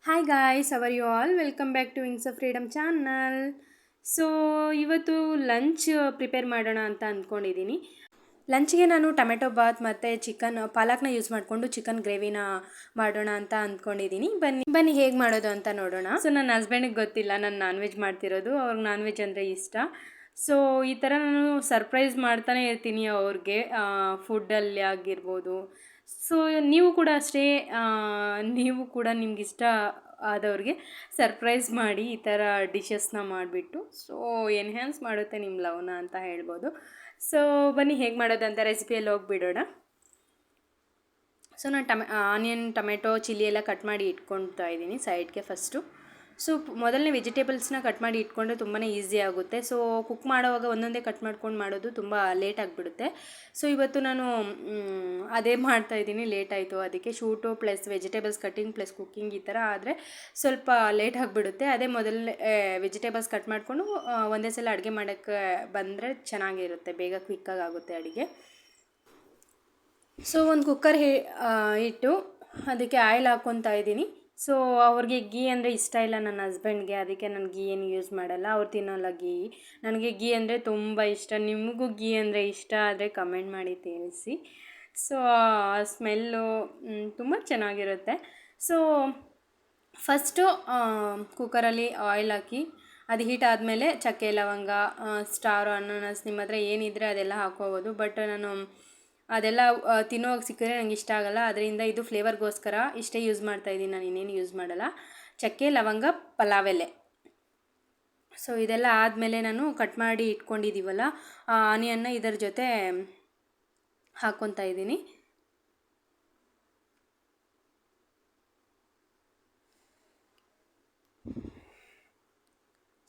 Hi guys, are you all welcome back to wings of freedom channel. So ಇವತ್ತು lunch prepare ಮಾಡೋಣ ಅಂತ ಅಂದ್ಕೊಂಡಿದ್ದೀನಿ. ಲಂಚ್ಗೆ ನಾನು ಟೊಮೆಟೊ ಬಾತ್ ಮತ್ತು ಪಾಲಕ್ನ ಯೂಸ್ ಮಾಡಿಕೊಂಡು ಚಿಕನ್ ಗ್ರೇವಿನ ಮಾಡೋಣ ಅಂತ ಅಂದ್ಕೊಂಡಿದ್ದೀನಿ. ಬನ್ನಿ ಬನ್ನಿ ಹೇಗೆ ಮಾಡೋದು ಅಂತ ನೋಡೋಣ. ಸೊ ನನ್ನ ಹಸ್ಬೆಂಡಿಗೆ ಗೊತ್ತಿಲ್ಲ ನಾನು ನಾನ್ ವೆಜ್ ಮಾಡ್ತಿರೋದು, ಅವ್ರಿಗೆ ನಾನ್ ವೆಜ್ ಅಂದರೆ ಇಷ್ಟ. ಸೊ ಈ ಥರ ನಾನು ಸರ್ಪ್ರೈಸ್ ಮಾಡ್ತಾನೆ ಇರ್ತೀನಿ ಅವ್ರಿಗೆ, ಫುಡ್ಡಲ್ಲಿ ಆಗಿರ್ಬೋದು. ಸೊ ನೀವು ಕೂಡ ಅಷ್ಟೇ, ನೀವು ಕೂಡ ನಿಮಗಿಷ್ಟ ಆದವ್ರಿಗೆ ಸರ್ಪ್ರೈಸ್ ಮಾಡಿ ಈ ಥರ ಡಿಶಸ್ನ ಮಾಡಿಬಿಟ್ಟು ಸೊ ಎನ್ಹ್ಯಾನ್ಸ್ ಮಾಡುತ್ತೆ ನಿಮ್ಮ ಲವ್ನ ಅಂತ ಹೇಳ್ಬೋದು. ಸೊ ಬನ್ನಿ ಹೇಗೆ ಮಾಡೋದಂತ ರೆಸಿಪಿಯಲ್ಲಿ ಹೋಗಿಬಿಡೋಣ. ಸೊ ನಾನು ಆನಿಯನ್, ಟೊಮೆಟೊ, ಚಿಲ್ಲಿ ಎಲ್ಲ ಕಟ್ ಮಾಡಿ ಇಟ್ಕೊಳ್ತಾ ಇದ್ದೀನಿ ಸೈಡ್ಗೆ ಫಸ್ಟು. ಸೊ ಮೊದಲನೇ ವೆಜಿಟೇಬಲ್ಸ್ನ ಕಟ್ ಮಾಡಿ ಇಟ್ಕೊಂಡ್ರೆ ತುಂಬಾ ಈಸಿ ಆಗುತ್ತೆ. ಸೊ ಕುಕ್ ಮಾಡೋವಾಗ ಒಂದೊಂದೇ ಕಟ್ ಮಾಡ್ಕೊಂಡು ಮಾಡೋದು ತುಂಬ ಲೇಟ್ ಆಗಿಬಿಡುತ್ತೆ. ಸೊ ಇವತ್ತು ನಾನು ಅದೇ ಮಾಡ್ತಾಯಿದ್ದೀನಿ, ಲೇಟ್ ಆಯಿತು. ಅದಕ್ಕೆ shoot plus vegetables cutting plus cooking ಈ ಥರ ಆದರೆ ಸ್ವಲ್ಪ ಲೇಟ್ ಆಗಿಬಿಡುತ್ತೆ. ಅದೇ ಮೊದಲನೇ ವೆಜಿಟೇಬಲ್ಸ್ ಕಟ್ ಮಾಡಿಕೊಂಡು ಒಂದೇ ಸಲ ಅಡುಗೆ ಮಾಡೋಕ್ಕೆ ಬಂದರೆ ಚೆನ್ನಾಗಿರುತ್ತೆ, ಬೇಗ ಕ್ವಿಕ್ಕಾಗಿ ಆಗುತ್ತೆ ಅಡುಗೆ. ಸೊ ಒಂದು ಕುಕ್ಕರ್ ಇಟ್ಟು ಅದಕ್ಕೆ ಆಯಿಲ್ ಹಾಕ್ಕೊತಾ ಇದ್ದೀನಿ. ಸೊ ಅವ್ರಿಗೆ ಗೀ ಅಂದರೆ ಇಷ್ಟ ಇಲ್ಲ ನನ್ನ ಹಸ್ಬೆಂಡ್ಗೆ, ಅದಕ್ಕೆ ನಾನು ಗೀ ಏನು ಯೂಸ್ ಮಾಡಲ್ಲ. ಅವ್ರು ತಿನ್ನೋಲ್ಲ ಗೀ. ನನಗೆ ಗೀ ಅಂದರೆ ತುಂಬ ಇಷ್ಟ. ನಿಮಗೂ ಗೀ ಅಂದರೆ ಇಷ್ಟ ಆದರೆ ಕಮೆಂಟ್ ಮಾಡಿ ತಿಳಿಸಿ. ಸೊ ಸ್ಮೆಲ್ಲು ತುಂಬ ಚೆನ್ನಾಗಿರುತ್ತೆ. ಸೊ ಫಸ್ಟು ಕುಕ್ಕರಲ್ಲಿ ಆಯಿಲ್ ಹಾಕಿ ಅದು ಹೀಟ್ ಆದಮೇಲೆ ಚಕ್ಕೆ, ಲವಂಗ, ಸ್ಟಾರು, ಅನಾನಸ್ ನಿಮ್ಮ ಹತ್ರ ಏನಿದ್ರೆ ಅದೆಲ್ಲ ಹಾಕ್ಕೋಬೋದು. ಬಟ್ ನಾನು ಅದೆಲ್ಲ ತಿನ್ನೋವಾಗ ಸಿಕ್ಕಿದ್ರೆ ನಂಗೆ ಇಷ್ಟ ಆಗೋಲ್ಲ, ಅದರಿಂದ ಇದು ಫ್ಲೇವರ್ಗೋಸ್ಕರ ಇಷ್ಟೇ ಯೂಸ್ ಮಾಡ್ತಾಯಿದ್ದೀನಿ, ನಾನು ಇನ್ನೇನು ಯೂಸ್ ಮಾಡಲ್ಲ. ಚಕ್ಕೆ, ಲವಂಗ, ಪಲಾವ್ ಎಲೆ. ಸೊ ಇದೆಲ್ಲ ಆದಮೇಲೆ ನಾನು ಕಟ್ ಮಾಡಿ ಇಟ್ಕೊಂಡಿದ್ದೀವಲ್ಲ ಆ ಆನಿಯನ್ನ ಇದರ ಜೊತೆ ಹಾಕ್ಕೊತಾ ಇದ್ದೀನಿ.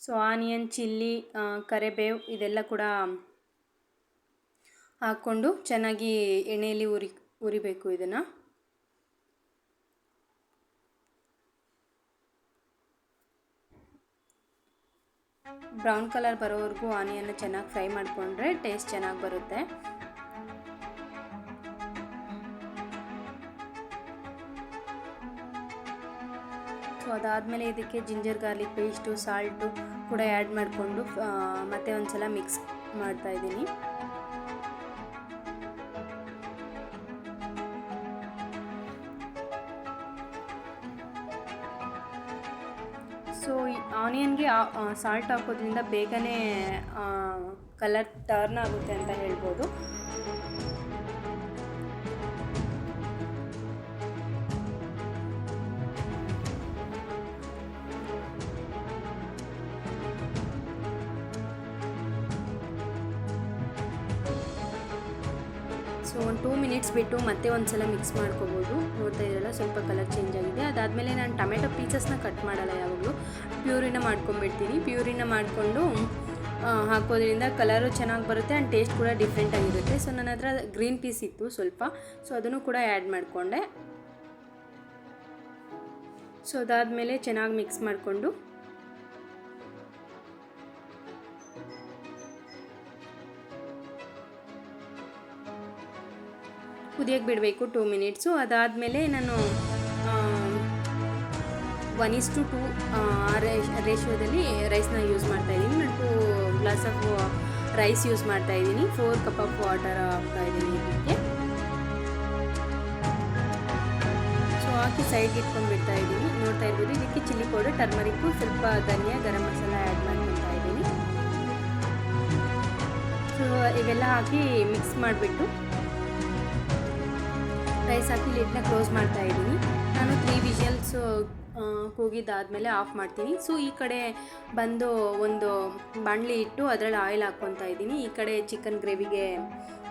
ಸೊ ಆನಿಯನ್, ಚಿಲ್ಲಿ, ಕರಿಬೇವು ಇದೆಲ್ಲ ಕೂಡ ಹಾಕ್ಕೊಂಡು ಚೆನ್ನಾಗಿ ಎಣ್ಣೆಯಲ್ಲಿ ಉರಿಬೇಕು ಇದನ್ನು. ಬ್ರೌನ್ ಕಲರ್ ಬರೋವರೆಗೂ ಆನಿಯನ್ನ ಚೆನ್ನಾಗಿ ಫ್ರೈ ಮಾಡಿಕೊಂಡ್ರೆ ಟೇಸ್ಟ್ ಚೆನ್ನಾಗಿ ಬರುತ್ತೆ. ಸೊ ಅದಾದಮೇಲೆ ಇದಕ್ಕೆ ಜಿಂಜರ್ ಗಾರ್ಲಿಕ್ ಪೇಸ್ಟು, ಸಾಲ್ಟು ಕೂಡ ಆ್ಯಡ್ ಮಾಡಿಕೊಂಡು ಮತ್ತೆ ಒಂದು ಸಲ ಮಿಕ್ಸ್ ಮಾಡ್ತಾಯಿದ್ದೀನಿ. ಸೊ ಈ ಆನಿಯನ್ಗೆ ಸಾಲ್ಟ್ ಹಾಕೋದ್ರಿಂದ ಬೇಗನೆ ಕಲರ್ ಟರ್ನ್ ಆಗುತ್ತೆ ಅಂತ ಹೇಳ್ಬೋದು. ಸೊ ಒಂದು 2 ಮಿನಿಟ್ಸ್ ಬಿಟ್ಟು ಮತ್ತೆ ಒಂದು ಸಲ ಮಿಕ್ಸ್ ಮಾಡ್ಕೋಬೋದು. ನೋಡ್ತಾ ಇದ್ರಲ್ಲ ಸ್ವಲ್ಪ ಕಲರ್ ಚೇಂಜ್ ಆಗಿದೆ. ಅದಾದಮೇಲೆ ನಾನು ಟೊಮೆಟೊ ಪೀಸಸ್ನ ಕಟ್ ಮಾಡಲ್ಲ, ಯಾವಾಗಲೂ ಪ್ಯೂರಿನ ಮಾಡ್ಕೊಂಡ್ಬಿಡ್ತೀನಿ. ಪ್ಯೂರಿನ ಮಾಡಿಕೊಂಡು ಹಾಕೋದ್ರಿಂದ ಕಲರು ಚೆನ್ನಾಗಿ ಬರುತ್ತೆ ಆ್ಯಂಡ್ ಟೇಸ್ಟ್ ಕೂಡ ಡಿಫ್ರೆಂಟಾಗಿರುತ್ತೆ. ಸೊ ನನ್ನ ಹತ್ರ ಗ್ರೀನ್ ಪೀಸ್ ಇತ್ತು ಸ್ವಲ್ಪ, ಸೊ ಅದನ್ನು ಕೂಡ ಆ್ಯಡ್ ಮಾಡಿಕೊಂಡೆ. ಸೊ ಅದಾದಮೇಲೆ ಚೆನ್ನಾಗಿ ಮಿಕ್ಸ್ ಮಾಡಿಕೊಂಡು ಕುದಿಯೋಕ್ಕೆ ಬಿಡಬೇಕು 2 ಮಿನಿಟ್ಸು. ಅದಾದಮೇಲೆ ನಾನು 1:2 ರೇಷಿಯೋದಲ್ಲಿ ರೈಸ್ನ ಯೂಸ್ ಮಾಡ್ತಾಯಿದ್ದೀನಿ. ನಾನು 2 ಗ್ಲಾಸ್ ಆಫ್ ರೈಸ್ ಯೂಸ್ ಮಾಡ್ತಾಯಿದ್ದೀನಿ. 4 ಕಪ್ ಆಫ್ ವಾಟರ್ ಹಾಕ್ತಾಯಿದ್ದೀನಿ ಇದಕ್ಕೆ. ಸೊ ಹಾಕಿ ಸೈಡ್ಗೆ ಇಟ್ಕೊಂಡು ಬಿಡ್ತಾ ಇದ್ದೀನಿ. ನೋಡ್ತಾ ಇರ್ಬೋದು, ಇದಕ್ಕೆ ಚಿಲ್ಲಿ ಪೌಡರ್, ಟರ್ಮರಿಕ್ಕು, ಸ್ವಲ್ಪ ಧನಿಯಾ, ಗರಂ ಮಸಾಲ ಆ್ಯಡ್ ಮಾಡ್ಕೊತಾ ಇದ್ದೀನಿ. ಸೊ ಇವೆಲ್ಲ ಹಾಕಿ ಮಿಕ್ಸ್ ಮಾಡಿಬಿಟ್ಟು ರೈಸ್ ಹಾಕಿ ಲಿಡ್ನ ಕ್ಲೋಸ್ ಮಾಡ್ತಾ ಇದ್ದೀನಿ. ನಾನು 3 ವಿಷಲ್ಸ್ ಕೂಗಿದ್ದಾದಮೇಲೆ ಆಫ್ ಮಾಡ್ತೀನಿ. ಸೊ ಈ ಕಡೆ ಬಂದು ಒಂದು ಬಾಣಲಿ ಇಟ್ಟು ಅದರಲ್ಲಿ ಆಯಿಲ್ ಹಾಕ್ಕೊತಾ ಇದ್ದೀನಿ. ಈ ಕಡೆ ಚಿಕನ್ ಗ್ರೇವಿಗೆ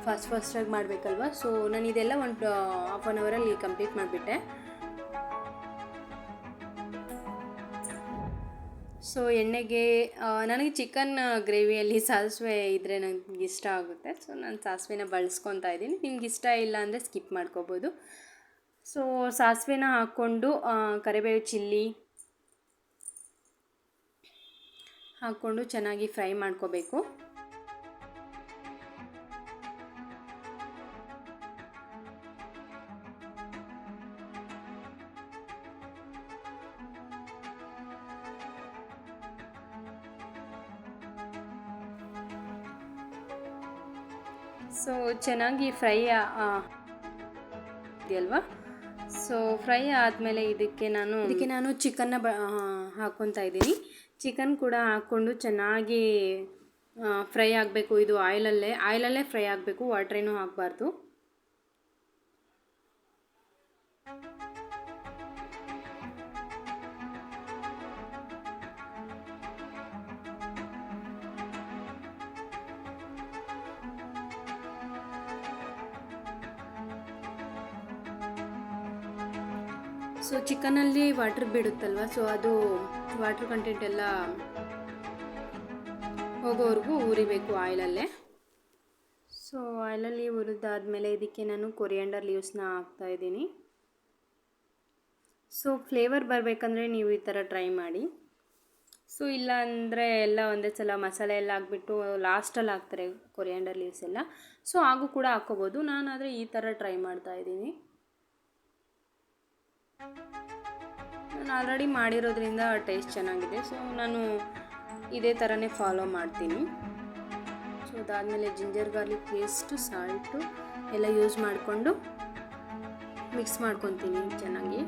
ಫಾಸ್ಟಾಗಿ ಮಾಡಬೇಕಲ್ವ. ಸೊ ನಾನು ಇದೆಲ್ಲ ಒಂದು ಹಾಫ್ ಆನ್ ಅವರಲ್ಲಿ ಕಂಪ್ಲೀಟ್ ಮಾಡಿಬಿಟ್ಟೆ. ಸೊ ಎಣ್ಣೆಗೆ ನನಗೆ ಚಿಕನ್ ಗ್ರೇವಿಯಲ್ಲಿ ಸಾಸಿವೆ ಇದ್ದರೆ ನನಗೆ ಇಷ್ಟ ಆಗುತ್ತೆ. ಸೊ ನಾನು ಸಾಸಿವೆನ ಬಳಸ್ಕೊತಾ ಇದ್ದೀನಿ. ನಿಮ್ಗೆ ಇಷ್ಟ ಇಲ್ಲ ಅಂದರೆ ಸ್ಕಿಪ್ ಮಾಡ್ಕೋಬೋದು. ಸೊ ಸಾಸಿವೆನ ಹಾಕ್ಕೊಂಡು ಕರಿಬೇವು, ಚಿಲ್ಲಿ ಹಾಕ್ಕೊಂಡು ಚೆನ್ನಾಗಿ ಫ್ರೈ ಮಾಡ್ಕೋಬೇಕು. ಸೊ ಚೆನ್ನಾಗಿ ಫ್ರೈ ಇದೆಯಲ್ವಾ. ಸೊ ಫ್ರೈ ಆದಮೇಲೆ ಇದಕ್ಕೆ ನಾನು ಚಿಕನ್ನ ಹಾಕ್ಕೊತಾ ಇದ್ದೀನಿ. ಚಿಕನ್ ಕೂಡ ಹಾಕ್ಕೊಂಡು ಚೆನ್ನಾಗಿ ಫ್ರೈ ಆಗಬೇಕು. ಇದು ಆಯಿಲಲ್ಲೇ ಫ್ರೈ ಆಗಬೇಕು, ವಾಟ್ರೇನೂ ಹಾಕಬಾರ್ದು. ಸೊ ಚಿಕನಲ್ಲಿ ವಾಟ್ರ್ ಬಿಡುತ್ತಲ್ವ, ಸೊ ಅದು ವಾಟ್ರ್ ಕಂಟೆಂಟ್ ಎಲ್ಲ ಹೋಗೋವರೆಗೂ ಉರಿಬೇಕು ಆಯಿಲಲ್ಲೇ. ಸೊ ಆಯಿಲಲ್ಲಿ ಹುರಿದಾದ್ಮೇಲೆ ಇದಕ್ಕೆ ನಾನು ಕೊರಿಯಾಂಡರ್ ಲೀವ್ಸ್ನ ಹಾಕ್ತಾಯಿದ್ದೀನಿ. ಸೊ ಫ್ಲೇವರ್ ಬರಬೇಕಂದ್ರೆ ನೀವು ಈ ಥರ ಟ್ರೈ ಮಾಡಿ. ಸೊ ಇಲ್ಲ ಅಂದರೆ ಎಲ್ಲ ಒಂದೇ ಸಲ ಮಸಾಲೆ ಎಲ್ಲ ಹಾಕ್ಬಿಟ್ಟು ಲಾಸ್ಟಲ್ಲಿ ಹಾಕ್ತಾರೆ ಕೊರಿಯಾಂಡರ್ ಲೀವ್ಸ್ ಎಲ್ಲ. ಸೊ ಹಾಗೂ ಕೂಡ ಹಾಕ್ಕೋಬೋದು. ನಾನಾದರೆ ಈ ಥರ ಟ್ರೈ ಮಾಡ್ತಾಯಿದ್ದೀನಿ. ನಾನು ಆಲ್ರೆಡಿ ಮಾಡಿರೋದ್ರಿಂದ ಟೇಸ್ಟ್ ಚೆನ್ನಾಗಿದೆ. ಸೊ ನಾನು ಇದೇ ಥರನೇ ಫಾಲೋ ಮಾಡ್ತೀನಿ. ಸೊ ಅದಾದಮೇಲೆ ಜಿಂಜರ್ ಗಾರ್ಲಿಕ್ ಪೇಸ್ಟು, ಸಾಲ್ಟು ಎಲ್ಲ ಯೂಸ್ ಮಾಡಿಕೊಂಡು ಮಿಕ್ಸ್ ಮಾಡ್ಕೊತೀನಿ ಚೆನ್ನಾಗಿ.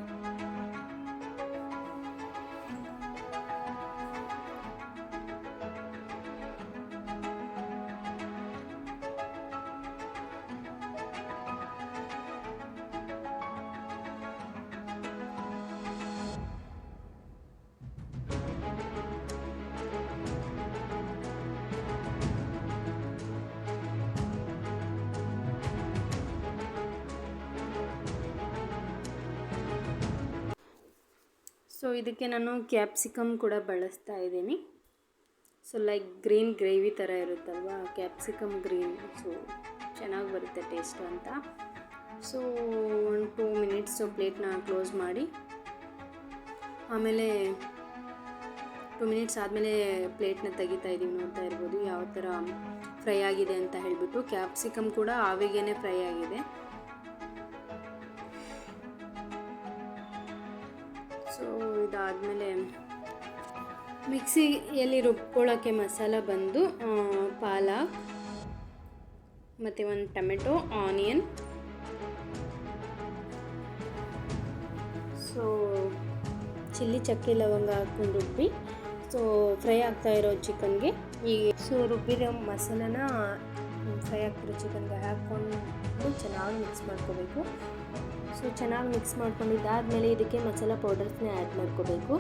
ಸೊ ಇದಕ್ಕೆ ನಾನು ಕ್ಯಾಪ್ಸಿಕಮ್ ಕೂಡ ಬಳಸ್ತಾ ಇದ್ದೀನಿ. ಸೊ ಲೈಕ್ ಗ್ರೀನ್ ಗ್ರೇವಿ ಥರ ಇರುತ್ತಲ್ವ, ಕ್ಯಾಪ್ಸಿಕಮ್ ಗ್ರೀನ್, ಸೊ ಚೆನ್ನಾಗಿ ಬರುತ್ತೆ ಟೇಸ್ಟು ಅಂತ. ಸೊ 1-2 ಮಿನಿಟ್ಸು ಪ್ಲೇಟ್ನ ಕ್ಲೋಸ್ ಮಾಡಿ, ಆಮೇಲೆ 2 ಮಿನಿಟ್ಸ್ ಆದಮೇಲೆ ಪ್ಲೇಟ್ನ ತೆಗಿತಾ ಇದ್ದೀವಿ. ನೋಡ್ತಾ ಇರ್ಬೋದು ಯಾವ ಥರ ಫ್ರೈ ಆಗಿದೆ ಅಂತ ಹೇಳಿಬಿಟ್ಟು. ಕ್ಯಾಪ್ಸಿಕಮ್ ಕೂಡ ಆವಿಗೇ ಫ್ರೈ ಆಗಿದೆ. ಸೊ ಇದಾದಮೇಲೆ ಮಿಕ್ಸಿಯಲ್ಲಿ ರುಬ್ಕೊಳ್ಳೋಕ್ಕೆ ಮಸಾಲ ಬಂದು ಪಾಲಕ್ ಮತ್ತು 1 ಟೊಮೆಟೊ, ಆನಿಯನ್, ಸೊ ಚಿಲ್ಲಿ, ಚಕ್ಕೆ, ಲವಂಗ ಹಾಕ್ಕೊಂಡು ರುಬ್ಬಿ, ಸೊ ಫ್ರೈ ಆಗ್ತಾ ಇರೋ ಚಿಕನ್ಗೆ ಸೊ ರುಬ್ಬಿರೋ ಮಸಾಲನ ಫ್ರೈ ಆಗ್ತಿರೋ ಚಿಕನ್ಗೆ ಹಾಕ್ಕೊಂಡು ಚೆನ್ನಾಗಿ ಮಿಕ್ಸ್ ಮಾಡ್ಕೋಬೇಕು. ಸೊ ಚೆನ್ನಾಗಿ ಮಿಕ್ಸ್ ಮಾಡ್ಕೊಂಡಿದ್ದಾದಮೇಲೆ ಇದಕ್ಕೆ ಮಸಾಲ ಪೌಡರ್ಸ್ನ ಆ್ಯಡ್ ಮಾಡ್ಕೋಬೇಕು.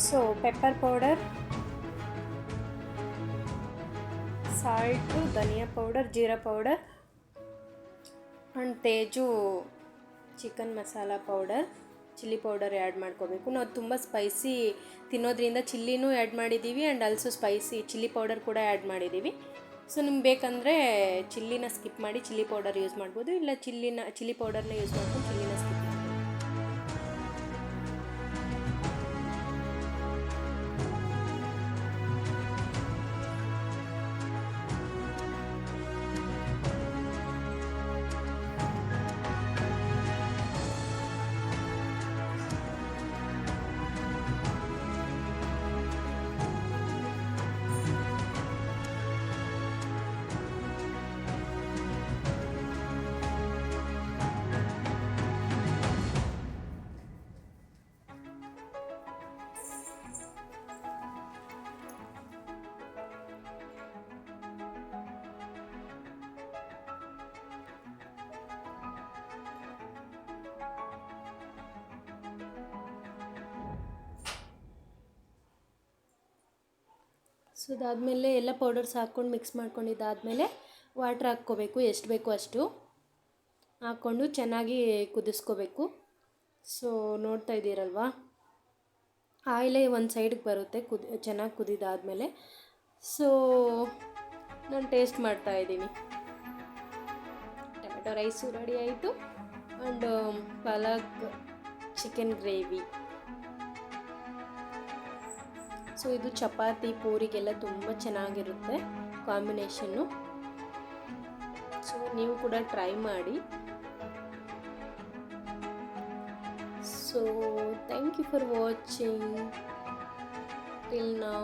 So pepper powder, salt, dhaniya powder, jeera powder and Teju chicken masala powder, chilli powder add ಮಾಡ್ಕೋಬೇಕು. ನಾವು ತುಂಬ ಸ್ಪೈಸಿ ತಿನ್ನೋದ್ರಿಂದ ಚಿಲ್ಲಿನೂ ಆ್ಯಡ್ ಮಾಡಿದ್ದೀವಿ and also spicy chilli powder ಕೂಡ ಆ್ಯಡ್ ಮಾಡಿದ್ದೀವಿ. ಸೊ ನಿಮ್ಗೆ ಬೇಕಂದರೆ ಚಿಲ್ಲಿನ ಸ್ಕಿಪ್ ಮಾಡಿ ಚಿಲ್ಲಿ ಪೌಡರ್ ಯೂಸ್ ಮಾಡ್ಬೋದು, ಇಲ್ಲ ಚಿಲ್ಲಿ ಪೌಡರ್ನ ಯೂಸ್ ಮಾಡ್ಕೊಂಡು ಚಿಲ್ಲಿನ ಸ್ಕಿಪ್ ಮಾಡ್ಬೋದು. ಸೊ ಅದಾದಮೇಲೆ ಎಲ್ಲ ಪೌಡರ್ಸ್ ಹಾಕ್ಕೊಂಡು ಮಿಕ್ಸ್ ಮಾಡ್ಕೊಂಡಿದ್ದಾದಮೇಲೆ ವಾಟ್ರ್ ಹಾಕ್ಕೋಬೇಕು, ಎಷ್ಟು ಬೇಕೋ ಅಷ್ಟು ಹಾಕ್ಕೊಂಡು ಚೆನ್ನಾಗಿ ಕುದಿಸ್ಕೋಬೇಕು. ಸೊ ನೋಡ್ತಾ ಇದ್ದೀರಲ್ವಾ, ಆಯಿಲೇ ಒಂದು ಸೈಡಿಗೆ ಬರುತ್ತೆ ಚೆನ್ನಾಗಿ ಕುದಿದಾದಮೇಲೆ. ಸೊ ನಾನು ಟೇಸ್ಟ್ ಮಾಡ್ತಾಯಿದ್ದೀನಿ. ಟೊಮೆಟೊ ರೈಸು ರೆಡಿ ಆಯಿತು and palak chicken gravy. So ಇದು ಚಪಾತಿ, ಪೂರಿಗೆಲ್ಲ ತುಂಬ ಚೆನ್ನಾಗಿರುತ್ತೆ ಕಾಂಬಿನೇಷನ್ನು. ಸೊ ನೀವು ಕೂಡ ಟ್ರೈ ಮಾಡಿ. So thank you for watching till now.